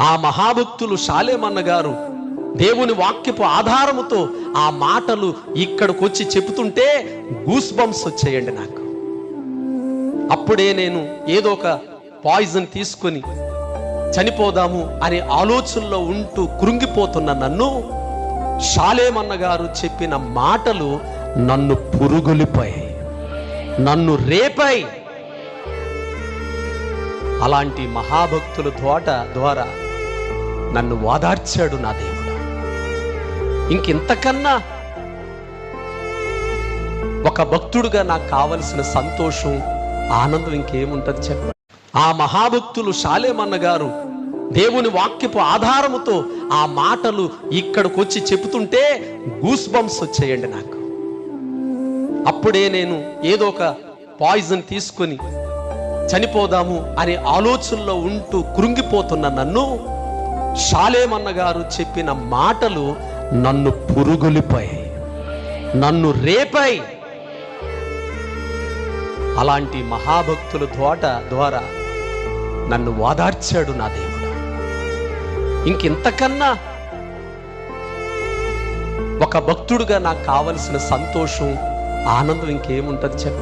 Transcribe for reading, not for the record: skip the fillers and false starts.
ఆ మహాభక్తులు షాలేమన్న గారు దేవుని వాక్యపు ఆధారముతో ఆ మాటలు ఇక్కడికి వచ్చి చెబుతుంటే గూస్ బంప్స్ వచ్చేయండి నాకు. అప్పుడే నేను ఏదో ఒక పాయిజన్ తీసుకొని చనిపోదాము అనే ఆలోచనలో ఉంటూ కృంగిపోతున్న నన్ను షాలేమన్న గారు చెప్పిన మాటలు నన్ను పురుగొలిపాయి, నన్ను రేపాయి. అలాంటి మహాభక్తుల ద్వారా నన్ను ఓదార్చాడు నా దేవుడు. ఇంకెంతకన్నా ఒక భక్తుడుగా నాకు కావలసిన సంతోషం, ఆనందం ఇంకేముంటది చెప్పండి. ఆ మహాభక్తులు షాలేమన్న గారు దేవుని వాక్యపు ఆధారముతో ఆ మాటలు ఇక్కడికి వచ్చి చెబుతుంటే గూస్ బంప్స్ వచ్చేయండి నాకు. అప్పుడే నేను ఏదో ఒక పాయిజన్ తీసుకొని చనిపోదాము అనే ఆలోచనలో ఉంటూ కృంగిపోతున్న నన్ను షాలేమన్న గారు చెప్పిన మాటలు నన్ను పురుగొలిపాయి, నన్ను రేపాయి. అలాంటి మహాభక్తుల ద్వారా నన్ను ఓదార్చాడు నా దేవుడు. ఇంకెంతకన్నా ఒక భక్తుడుగా నాకు కావలసిన సంతోషం, ఆనందం ఇంకేముంటది చెప్పండి.